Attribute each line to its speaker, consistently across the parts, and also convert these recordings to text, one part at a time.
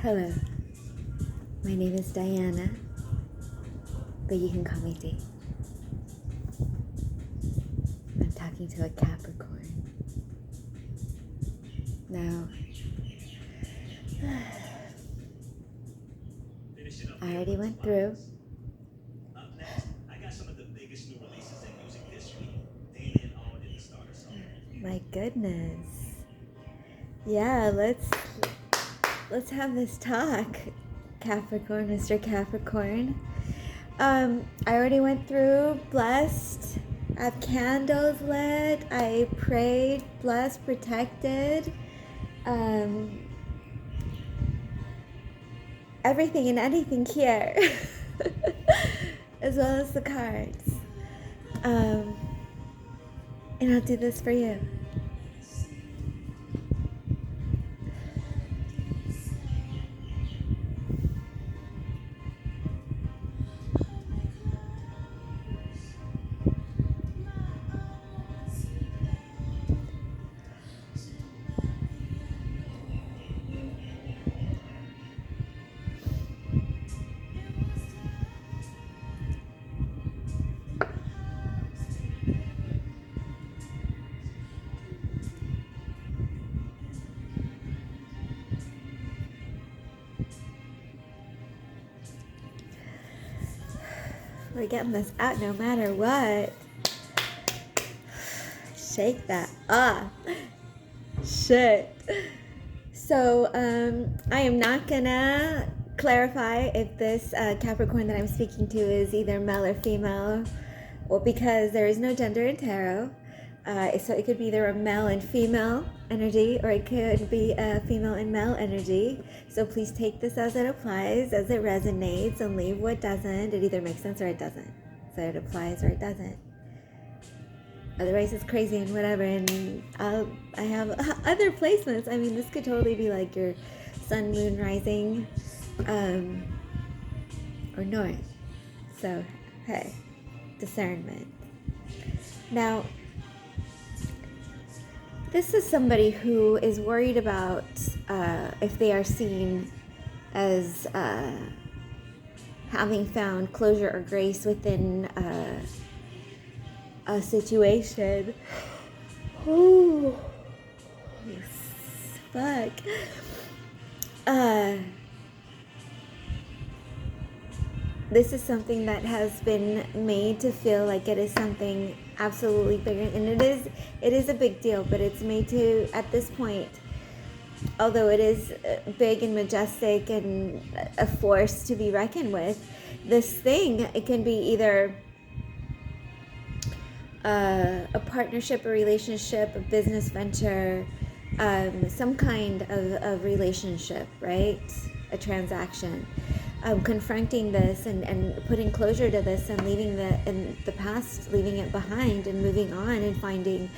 Speaker 1: Hello, my name is Diana, but you can call me D. I'm talking to a Capricorn. Now, I already went through. My goodness. Yeah, let's have this talk, Capricorn, Mr. Capricorn. I already went through, blessed. I have candles lit. I prayed, blessed, protected. Everything and anything here, as well as the cards. And I'll do this for you. We're getting this out no matter what. Shake that off. Shit. So, I am not gonna clarify if this Capricorn that I'm speaking to is either male or female, or because there is no gender in tarot. So it could be either a male and female energy, or it could be a female and male energy. So please take this as it applies, as it resonates, and leave what doesn't. It either makes sense or it doesn't. So it applies or it doesn't. Otherwise it's crazy and whatever. And I have other placements. I mean, this could totally be like your sun, moon, rising, or north. So, hey, discernment. Now, this is somebody who is worried about if they are seen as having found closure or grace within a situation. Oh, fuck. This is something that has been made to feel like it is something absolutely bigger, and it is a big deal, but it's made to, at this point, although it is big and majestic and a force to be reckoned with, this thing, it can be either a partnership, a relationship, a business venture, some kind of relationship, right? A transaction. Confronting this and putting closure to this and leaving in the past, leaving it behind and moving on and finding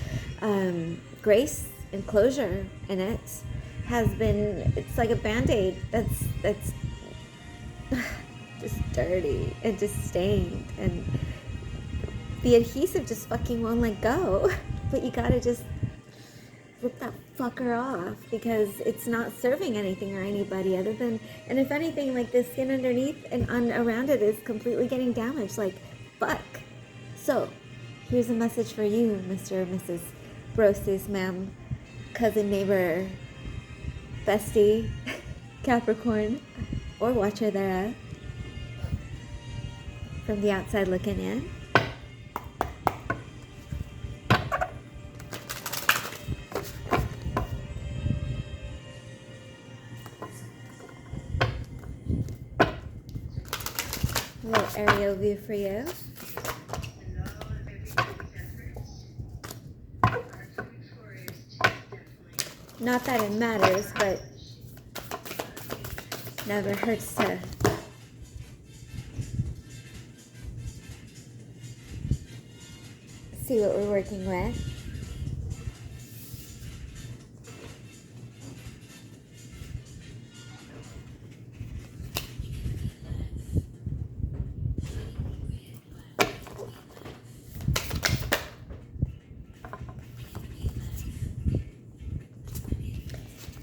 Speaker 1: grace and closure in it has been, it's like a band-aid that's just dirty and just stained, and the adhesive just fucking won't let go. But you gotta just rip that fucker off, because it's not serving anything or anybody other than, and if anything, like the skin underneath and around it is completely getting damaged. Like, fuck. So here's a message for you, Mr. and Mrs. Brosis, ma'am, cousin, neighbor, bestie, Capricorn, or watcher thereof, from the outside looking in. A little aerial view for you. Not that it matters, but never hurts to see what we're working with.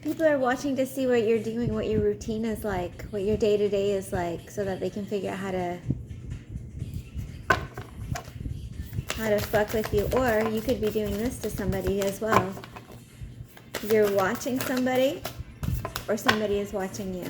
Speaker 1: People are watching to see what you're doing, what your routine is like, what your day-to-day is like, so that they can figure out how to fuck with you. Or you could be doing this to somebody as well. You're watching somebody, or somebody is watching you.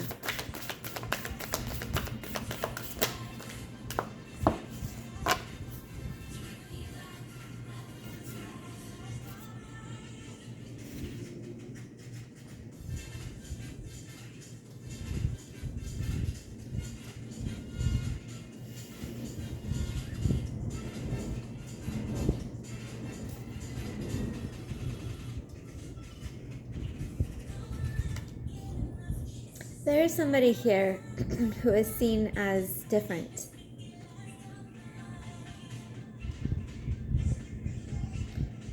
Speaker 1: There is somebody here who is seen as different.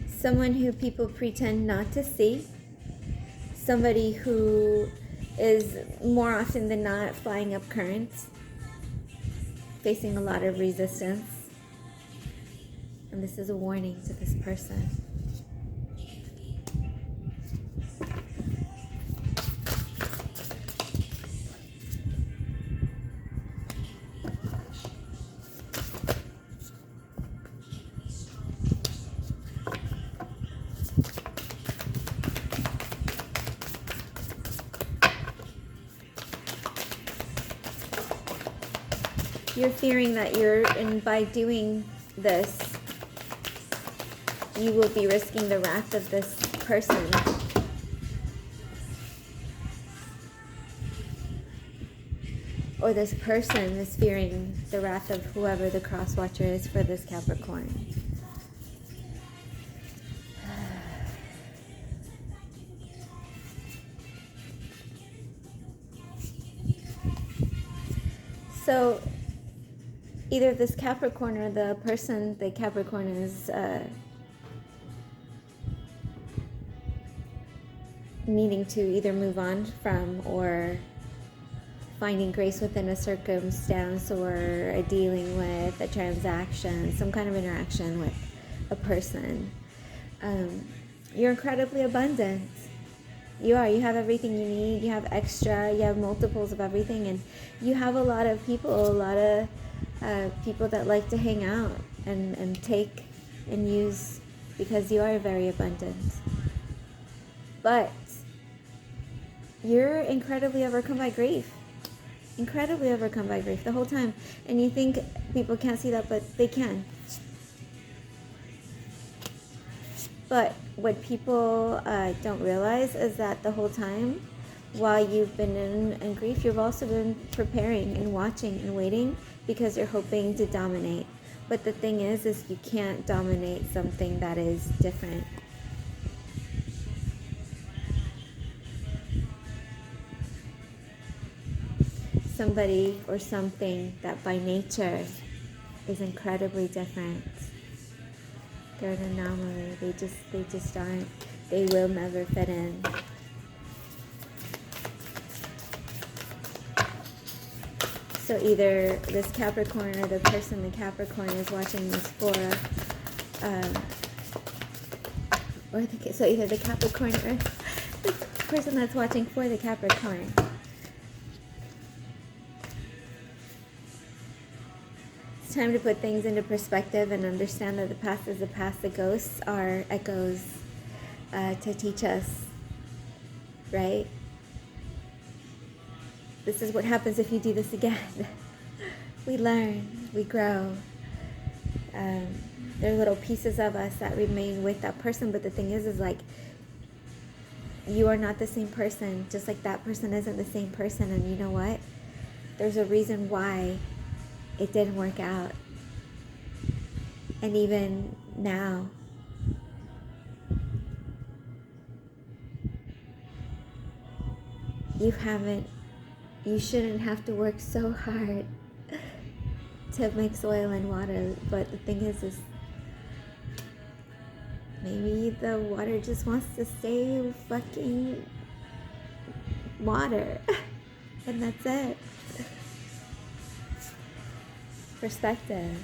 Speaker 1: Someone who people pretend not to see. Somebody who is more often than not flying up currents, facing a lot of resistance. And this is a warning to this person. You're fearing that by doing this, you will be risking the wrath of this person. Or this person is fearing the wrath of whoever the cross watcher is for this Capricorn. So either this Capricorn or the person the Capricorn is needing to either move on from, or finding grace within a circumstance, or dealing with a transaction, some kind of interaction with a person. You're incredibly abundant. You are. You have everything you need. You have extra. You have multiples of everything. And you have a lot of people, people that like to hang out and take and use, because you are very abundant. But you're incredibly overcome by grief. Incredibly overcome by grief the whole time. And you think people can't see that, but they can. But what people don't realize is that the whole time, while you've been in grief, you've also been preparing and watching and waiting, because you're hoping to dominate. But the thing is you can't dominate something that is different. Somebody or something that by nature is incredibly different. They're an anomaly. They just aren't. They will never fit in. So either this Capricorn or the person the Capricorn is watching this for, so either the Capricorn or the person that's watching for the Capricorn. It's time to put things into perspective and understand that the past is the past. The ghosts are echoes to teach us, right? This is what happens if you do this again. We learn, we grow. There are little pieces of us that remain with that person, but the thing is like, you are not the same person, just like that person isn't the same person. And you know what? There's a reason why it didn't work out. And even now, you shouldn't have to work so hard to mix oil and water. But the thing is maybe the water just wants to stay fucking water. And that's it. Perspective.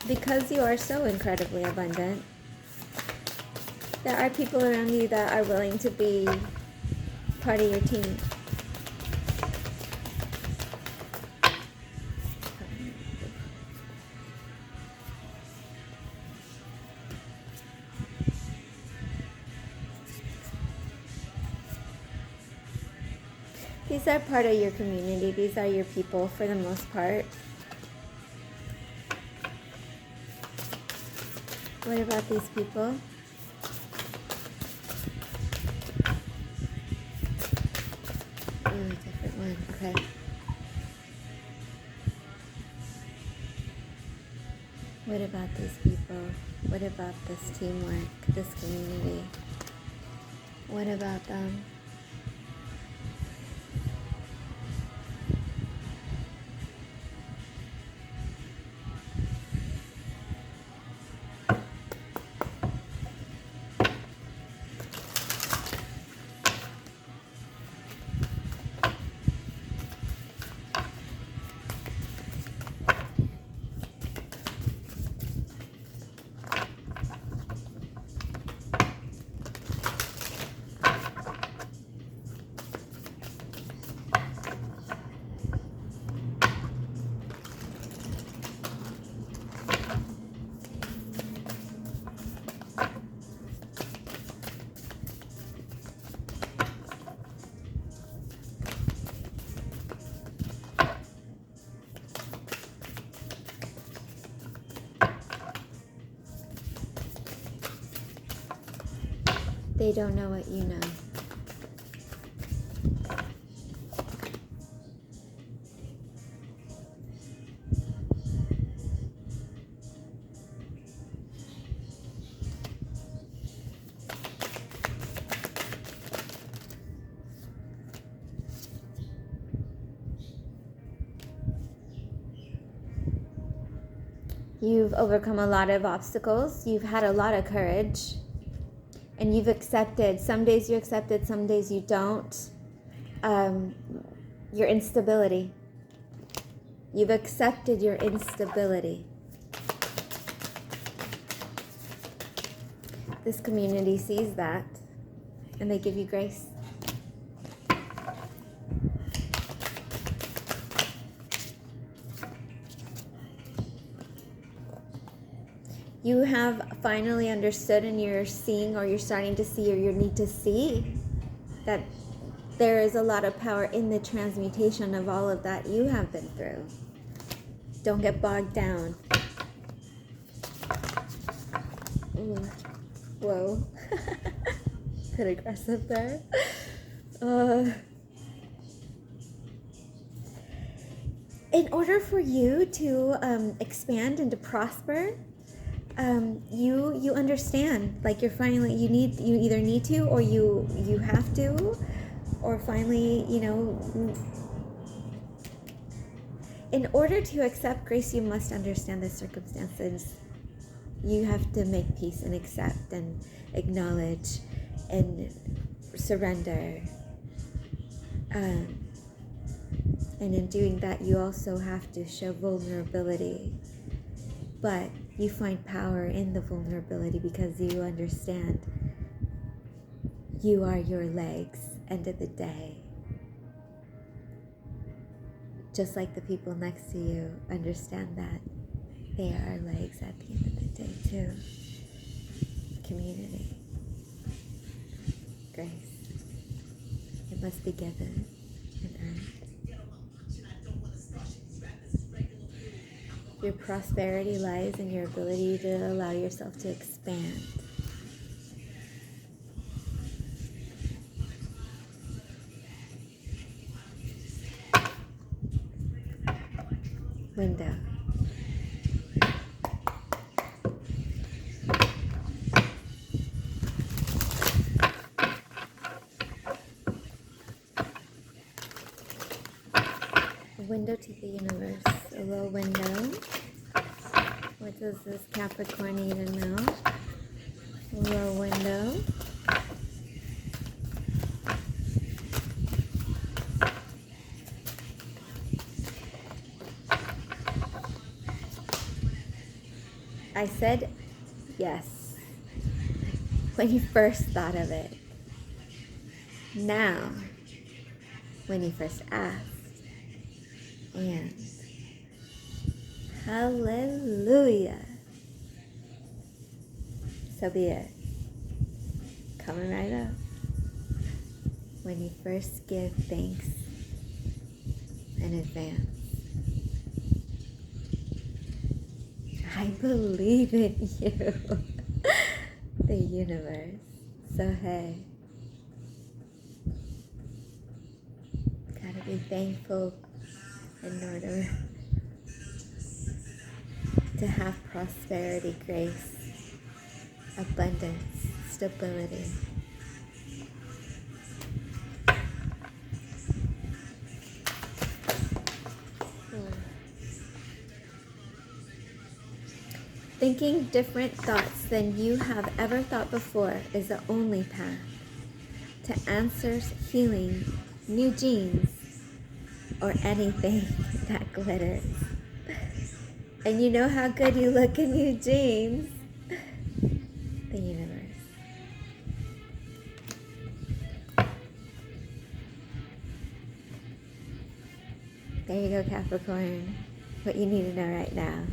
Speaker 1: because you are so incredibly abundant, there are people around you that are willing to be part of your team. These are part of your community. These are your people for the most part. What about these people? Oh, different one. Okay. What about these people? What about this teamwork, this community? What about them? They don't know what you know. You've overcome a lot of obstacles. You've had a lot of courage. And you've accepted. Some days you accept it, some days you don't. Your instability. You've accepted your instability. This community sees that, and they give you grace. You have finally understood, and you're seeing, or you're starting to see, or you need to see that there is a lot of power in the transmutation of all of that you have been through. Don't get bogged down. Ooh. Whoa. Bit aggressive there. In order for you to expand and to prosper, you understand, like you either need to, or you have to, or finally, in order to accept grace, you must understand the circumstances. You have to make peace and accept and acknowledge and surrender. And in doing that, you also have to show vulnerability. But you find power in the vulnerability because you understand you are your legs, end of the day. Just like the people next to you understand that they are legs at the end of the day too. Community. Grace. It must be given and earned. Your prosperity lies in your ability to allow yourself to expand. Window. A window to the universe. A little window. What does this Capricorn need to know? A little window. I said yes when you first thought of it. Now, when you first asked. And hallelujah. So be it. Coming right up. When you first give thanks in advance. I believe in you. The universe. So hey. Gotta be thankful in order to have prosperity, grace, abundance, stability. Thinking different thoughts than you have ever thought before is the only path to answers, healing, new genes, or anything that glitters. And you know how good you look in new jeans. The universe. There you go, Capricorn. What you need to know right now.